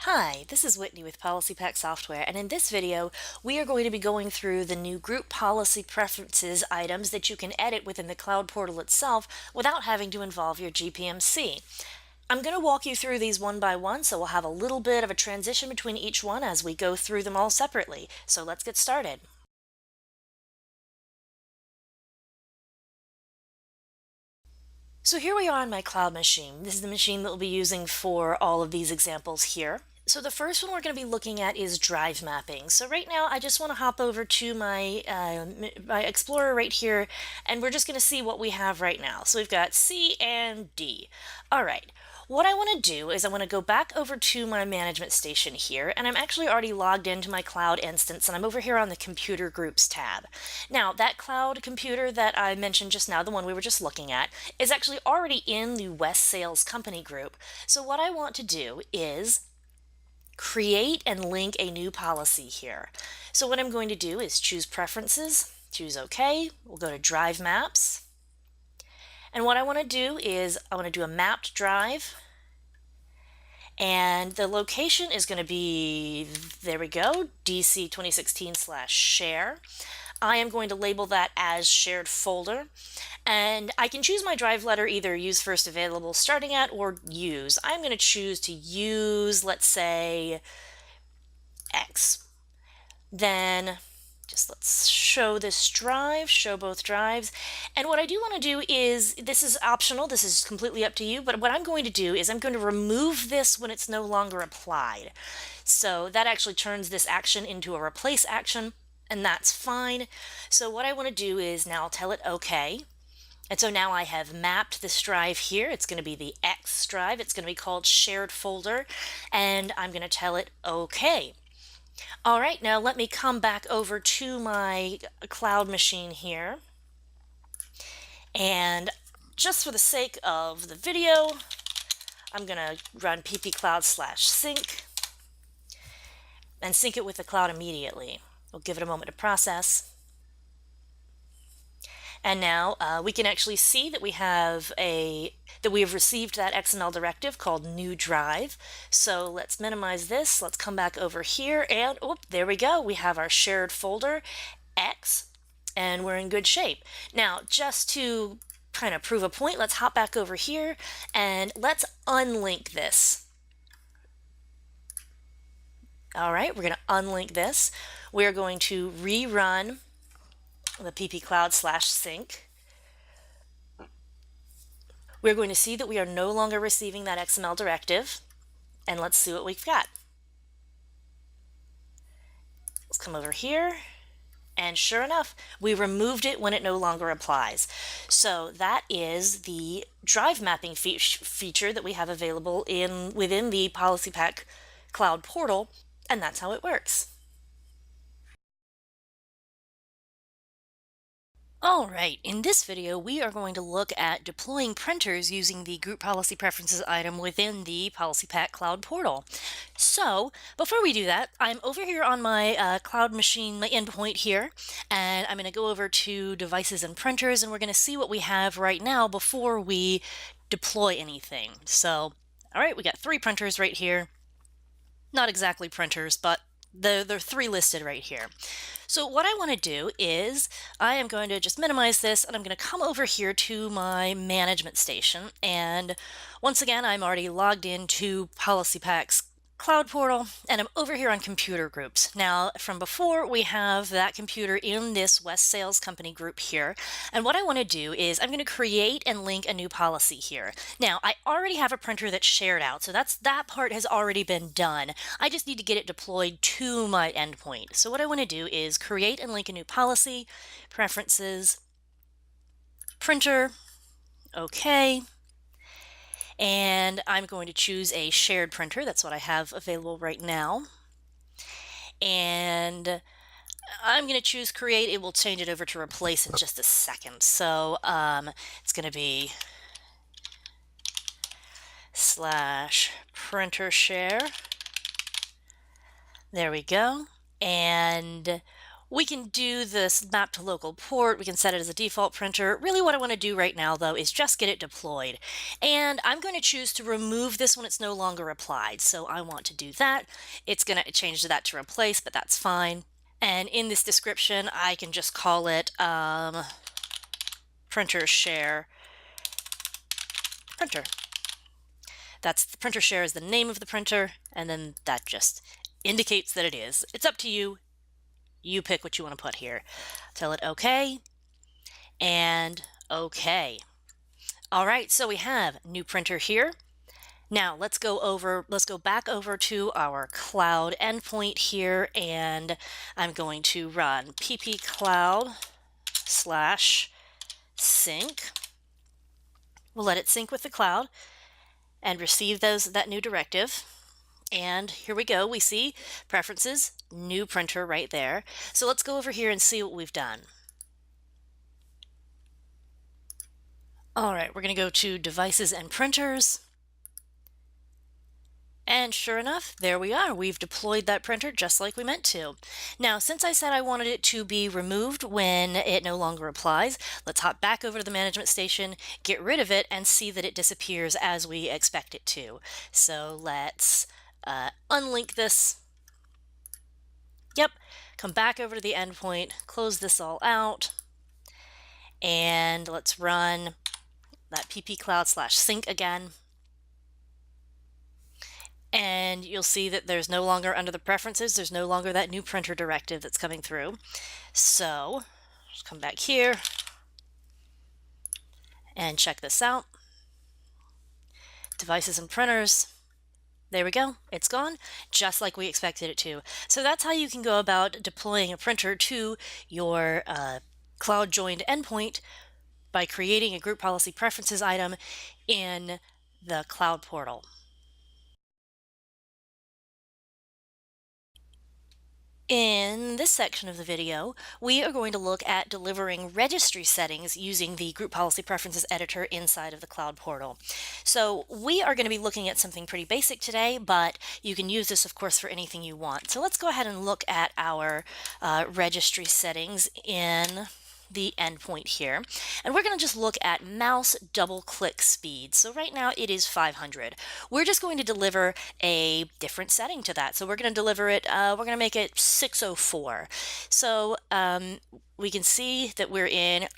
Hi, this is Whitney with PolicyPak Software, and in this video, we are going to be going through the new group policy preferences items that you can edit within the Cloud Portal itself without having to involve your GPMC. I'm going to walk you through these one by one, so we'll have a little bit of a transition between each one as we go through them all separately. So let's get started. So here we are on my cloud machine. This is the machine that we'll be using for all of these examples here. So the first one we're going to be looking at is drive mapping. So right now I just want to hop over to my Explorer right here, and we're just going to see what we have right now. So we've got C and D. All right. What I want to do is I want to go back over to my management station here, and I'm actually already logged into my cloud instance, and I'm over here on the computer groups tab. Now that cloud computer that I mentioned just now, the one we were just looking at, is actually already in the West Sales Company group. So what I want to do is create and link a new policy here. So what I'm going to do is choose Preferences, choose OK, we'll go to Drive Maps, and what I want to do is I want to do a mapped drive, and the location is going to be, there we go, DC 2016/share. I am going to label that as shared folder, and I can choose my drive letter, either use first available starting at or use. I'm going to choose to use, let's say, X. Then let's show this drive, show both drives. And what I do want to do is, this is optional, this is completely up to you, but what I'm going to do is I'm going to remove this when it's no longer applied. So that actually turns this action into a replace action, and that's fine. So what I want to do is now tell it OK. And so now I have mapped this drive here. It's going to be the X drive. It's going to be called shared folder, and I'm going to tell it OK. All right, now let me come back over to my cloud machine here. And just for the sake of the video, I'm going to run ppcloud/sync and sync it with the cloud immediately. We'll give it a moment to process. And now we can actually see that we have received that XML directive called new drive. So let's minimize this. Let's come back over here, and there we go. We have our shared folder X, and we're in good shape. Now, just to kind of prove a point, let's hop back over here and let's unlink this. All right, we're going to unlink this. We're going to rerun the ppcloud/sync. We're going to see that we are no longer receiving that XML directive, and let's see what we've got. Let's come over here, and sure enough, we removed it when it no longer applies. So that is the drive mapping feature that we have available within the PolicyPak Cloud portal, and that's how it works. All right, in this video, we are going to look at deploying printers using the Group Policy Preferences item within the PolicyPak Cloud portal. So before we do that, I'm over here on my cloud machine, my endpoint here, and I'm going to go over to Devices and Printers, and we're going to see what we have right now before we deploy anything. So, all right, we got 3 printers right here. Not exactly printers, but there are 3 listed right here. So what I want to do is I am going to just minimize this, and I'm going to come over here to my management station. And once again, I'm already logged into PolicyPak's Cloud portal, and I'm over here on computer groups. Now, from before, we have that computer in this West Sales Company group here. And what I want to do is I'm going to create and link a new policy here. Now, I already have a printer that's shared out, so that part has already been done. I just need to get it deployed to my endpoint. So what I want to do is create and link a new policy, preferences, printer, OK. And I'm going to choose a shared printer. That's what I have available right now. And I'm going to choose create. It will change it over to replace in just a second. So it's going to be /printer share. There we go. And We can do this map to local port. We can set it as a default printer. Really what I want to do right now though is just get it deployed. And I'm going to choose to remove this when it's no longer applied. So I want to do that. It's going to change that to replace, but that's fine. And in this description, I can just call it printer share printer. That's the printer share is the name of the printer, and then that just indicates that it is. It's up to you. You pick what you want to put here. Tell it OK and OK. All right, so we have new printer here. Now let's go back over to our cloud endpoint here, and I'm going to run ppcloud/sync. We'll let it sync with the cloud and receive that new directive. And here we go. We see preferences, new printer right there. So let's go over here and see what we've done. All right, we're going to go to devices and printers. And sure enough, there we are. We've deployed that printer just like we meant to. Now, since I said I wanted it to be removed when it no longer applies, let's hop back over to the management station, get rid of it, and see that it disappears as we expect it to. So let's unlink this. Yep, come back over to the endpoint, close this all out, and let's run that ppcloud/sync again. And you'll see that there's no longer under the preferences, there's no longer that new printer directive that's coming through. So just come back here and check this out. Devices and printers. There we go. It's gone, just like we expected it to. So that's how you can go about deploying a printer to your cloud joined endpoint by creating a group policy preferences item in the cloud portal. In this section of the video, we are going to look at delivering registry settings using the Group Policy Preferences editor inside of the Cloud portal. So we are going to be looking at something pretty basic today, but you can use this, of course, for anything you want. So let's go ahead and look at our registry settings in the endpoint here, and we're going to just look at mouse double click speed. So right now it is 500. We're just going to deliver a different setting to that. So we're going to deliver it, we're going to make it 604. So we can see that we're in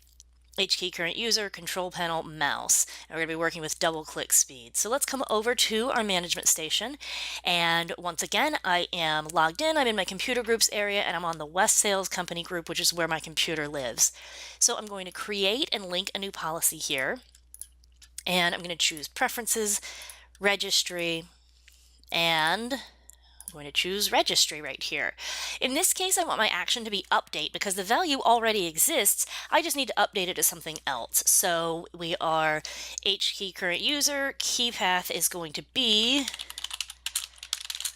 H key current user, control panel, mouse, and we're going to be working with double click speed. So let's come over to our management station, and once again I am logged in. I'm in my computer groups area, and I'm on the West Sales Company group, which is where my computer lives. So I'm going to create and link a new policy here, and I'm going to choose preferences, registry, and I'm going to choose registry right here. In this case, I want my action to be update because the value already exists. I just need to update it to something else. So we are H key current user, key path is going to be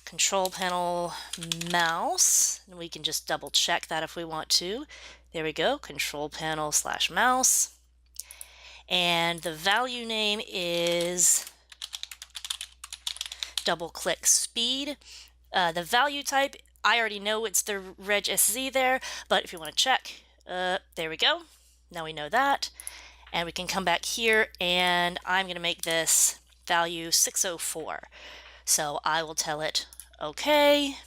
control panel mouse, and we can just double check that if we want to. There we go, control panel / mouse. And the value name is double click speed. The value type, I already know it's the reg SZ there, but if you want to check, there we go. Now we know that. And we can come back here, and I'm going to make this value 604. So I will tell it OK,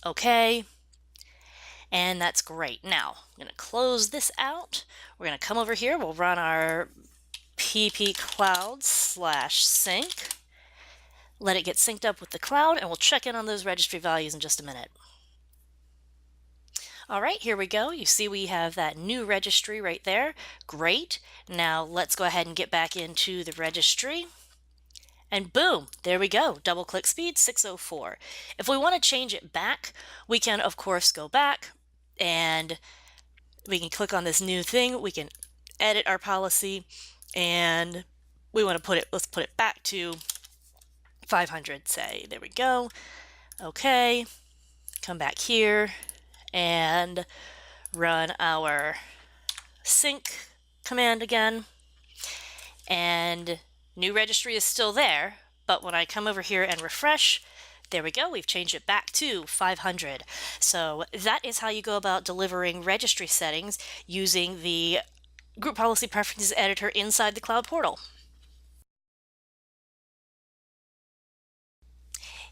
OK, and that's great. Now I'm going to close this out. We're going to come over here. We'll run our ppcloud/sync. Let it get synced up with the cloud, and we'll check in on those registry values in just a minute. All right, here we go. You see we have that new registry right there. Great. Now let's go ahead and get back into the registry. And boom, there we go. Double click speed 604. If we want to change it back, we can of course go back and we can click on this new thing. We can edit our policy, and we want to put it, let's put it back to 500, say. There we go. Okay, come back here and run our sync command again, and new registry is still there, but when I come over here and refresh, There we go. We've changed it back to 500. So that is how you go about delivering registry settings using the Group Policy Preferences editor inside the Cloud Portal.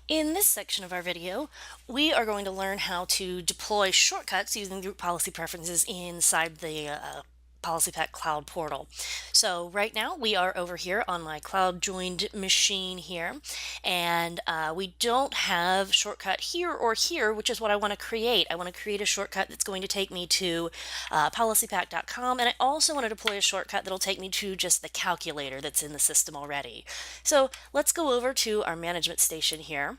In this section of our video, we are going to learn how to deploy shortcuts using Group Policy Preferences inside the PolicyPak Cloud portal. So right now we are over here on my cloud joined machine here, and we don't have shortcut here or here, which is what I want to create. I want to create a shortcut that's going to take me to PolicyPak.com, and I also want to deploy a shortcut that'll take me to just the calculator that's in the system already. So let's go over to our management station here.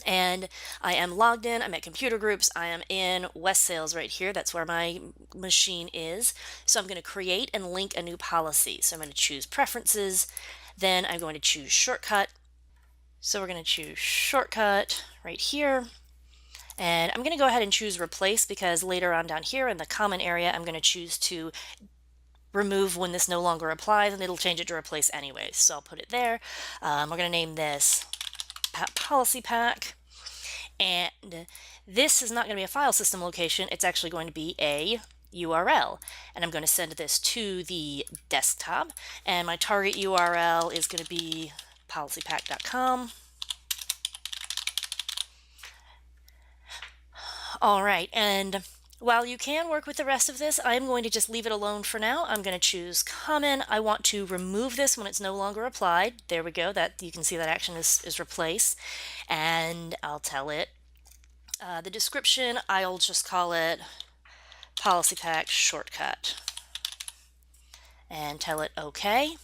And I am logged in, I'm at computer groups, I am in West Sales right here, that's where my machine is. So I'm going to create and link a new policy. So I'm going to choose preferences, then I'm going to choose shortcut. So we're going to choose shortcut right here. And I'm going to go ahead and choose replace because later on down here in the common area, I'm going to choose to remove when this no longer applies, and it'll change it to replace anyways. So I'll put it there. We're going to name this PolicyPak, and this is not going to be a file system location, it's actually going to be a URL, and I'm going to send this to the desktop, and my target URL is going to be PolicyPak.com. All right, and while you can work with the rest of this, I'm going to just leave it alone for now. I'm going to choose common. I want to remove this when it's no longer applied. There we go. That you can see that action is replaced. And I'll tell it the description. I'll just call it PolicyPak shortcut and tell it OK.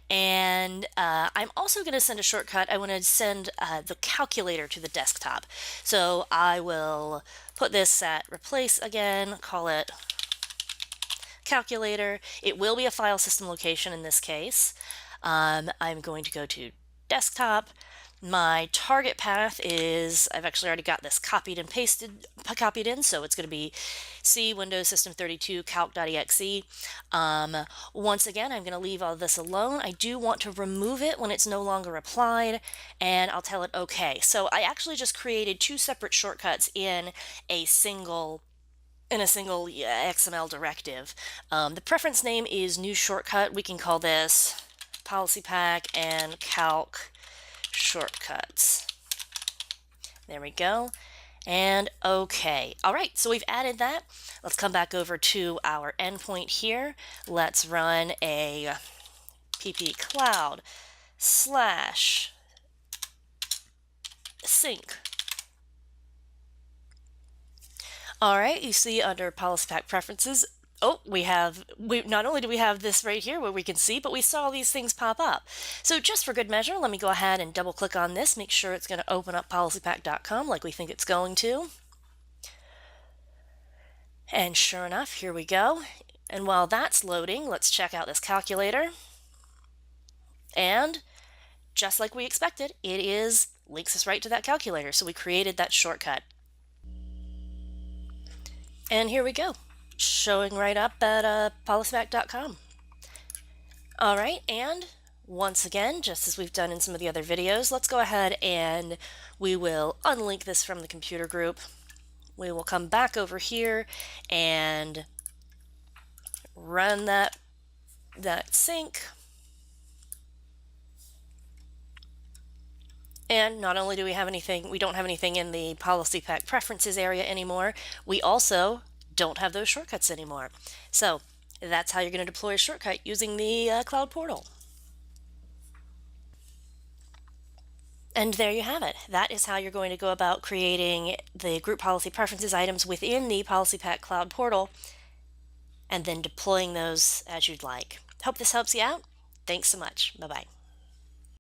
And I'm also going to send a shortcut. I want to send the calculator to the desktop. So I will put this at replace again, call it calculator. It will be a file system location in this case. I'm going to go to desktop. My target path is, I've actually already got this copied and copied in, so it's going to be C Windows System 32 calc.exe. Once again, I'm going to leave all this alone. I do want to remove it when it's no longer applied, and I'll tell it OK. So I actually just created two separate shortcuts in a single XML directive. The preference name is new shortcut. We can call this PolicyPak and calc shortcuts. There we go. And OK. All right, so we've added that. Let's come back over to our endpoint here. Let's run a pp cloud /sync. All right, you see under PolicyPak preferences, oh, we not only do we have this right here where we can see, but we saw these things pop up. So just for good measure, let me go ahead and double click on this, make sure it's going to open up PolicyPak.com like we think it's going to. And sure enough, here we go. And while that's loading, let's check out this calculator. And just like we expected, it links us right to that calculator. So we created that shortcut. And here we go, showing right up at PolicyPak.com. All right, and once again, just as we've done in some of the other videos, let's go ahead and we will unlink this from the computer group. We will come back over here and run that sync. And not only do we have anything, we don't have anything in the PolicyPak preferences area anymore, we also don't have those shortcuts anymore. So that's how you're going to deploy a shortcut using the Cloud Portal. And there you have it. That is how you're going to go about creating the group policy preferences items within the PolicyPak Cloud Portal and then deploying those as you'd like. Hope this helps you out. Thanks so much. Bye-bye.